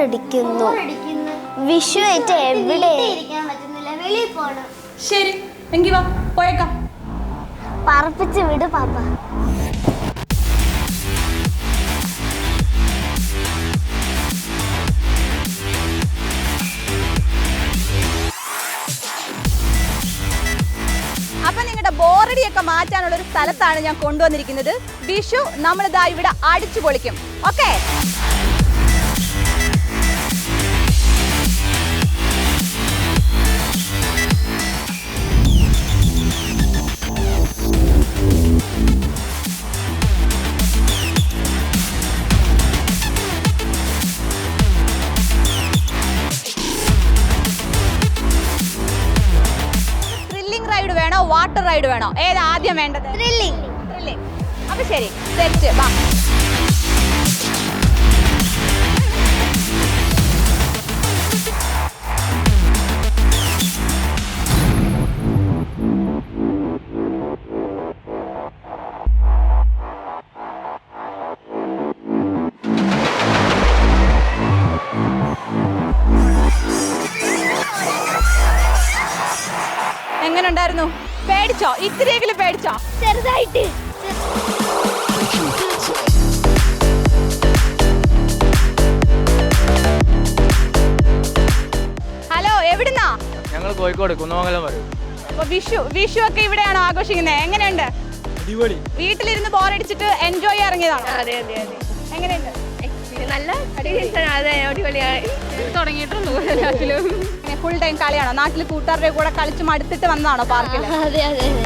ബോറടിക്കുന്നു. വിഷു ആയിട്ട് എവിടെ ഇരിക്കാൻ പറ്റുന്നില്ല, വെളിയിൽ പോണം. ശരി, എങ്കി വാ പോയേക്കാം. പറപ്പിച്ച് വിട് പാപ്പ. അപ്പൊ നിങ്ങളുടെ ബോറടിയൊക്കെ മാറ്റാനുള്ള ഒരു സ്ഥലത്താണ് ഞാൻ കൊണ്ടുവന്നിരിക്കുന്നത്. വിഷു നമ്മളിതാ ഇവിടെ അടിച്ചു പൊളിക്കും. ഓക്കെ, വേണോ വാട്ടർ റൈഡ് വേണോ, ഏതാ ആദ്യം വേണ്ടത്? ത്രില്ലിംഗ്. അപ്പൊ ശരി, സെറ്റ് വാ. എങ്ങനെ ഉണ്ടായിരുന്നു? പേടിച്ചോ? ഇത്തിരിയെങ്കിലും പേടിച്ചോ? ചെറുതായിട്ട്. ഹലോ, എവിടുന്നാ? ഞങ്ങൾ കോഴിക്കോട് കുന്നമംഗലം വരും. അപ്പൊ വിഷു ഒക്കെ ഇവിടെയാണോ ആഘോഷിക്കുന്നത്? എങ്ങനെയുണ്ട്? അടിപൊളി. വീട്ടിലിരുന്ന് ബോറടിച്ചിട്ട് എൻജോയ് ഇറങ്ങിയതാണോ? അതെ അതെ അതെ. എങ്ങനെയുണ്ട്? നല്ല അടിപൊളിയായി തുടങ്ങിയിട്ടുള്ളൂ. Full time കളിയാണോ? നാട്ടിൽ കൂട്ടുകാരുടെ കൂടെ കളിച്ച് മടുത്തിട്ട് വന്നതാണോ പാർക്കിൽ? അതെ അതെ അതെ.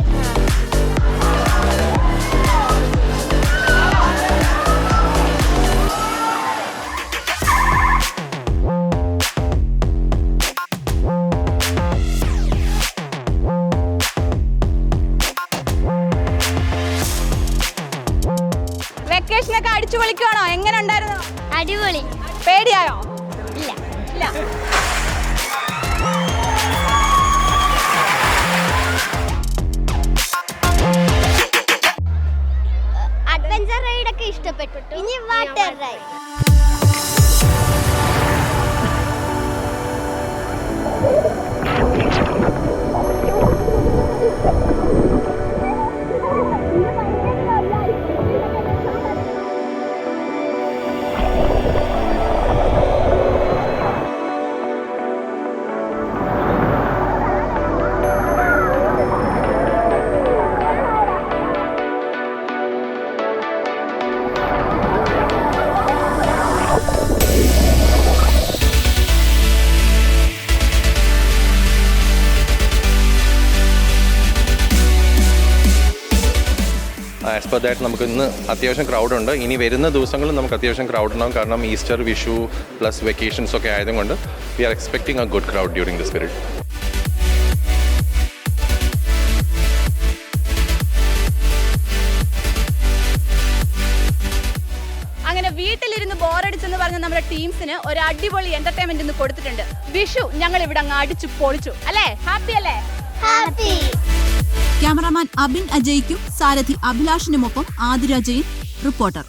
വെക്കേഷനൊക്കെ അടിച്ചു പൊളിക്കുവാണോ? എങ്ങനെ ഉണ്ടായിരുന്നു? അടിപൊളി. പേടിയായോ? ഇല്ല ഇല്ല. അഡ്വഞ്ചർ റൈഡ് ഒക്കെ ഇഷ്ടപ്പെട്ടു. ഇനി water ride. As per that നമുക്ക് ഇന്ന് അത്യാവശ്യം ക്രൗഡുണ്ട്. ഇനി വരുന്ന ദിവസങ്ങളിൽ നമുക്ക് അത്യാവശ്യം ക്രൗഡ് ഉണ്ടാകും. കാരണം ഈസ്റ്റർ, വിഷു പ്ലസ് വെക്കേഷൻസ് ഒക്കെ ആയതുകൊണ്ട് we are expecting a good crowd during this period. അങ്ങനെ വീട്ടിലിരുന്ന് ബോറടിച്ചെന്ന് പറഞ്ഞ നമ്മുടെ ടീംസിന് ഒരു അടിപൊളി എന്റർടൈൻമെന്റ് ഇന്ന് കൊടുത്തിട്ടുണ്ട്. വിഷു ഞങ്ങൾ ഇവിടെ അങ്ങ് അടിച്ചു പൊളിച്ചു അല്ലേ? ഹാപ്പി അല്ലേ? ഹാപ്പി. ക്യാമറാമാൻ അബിൻ അജയ്ക്കും സാരഥി അഭിലാഷിനുമൊപ്പം ആതിര ജെയിൻ, റിപ്പോർട്ടർ.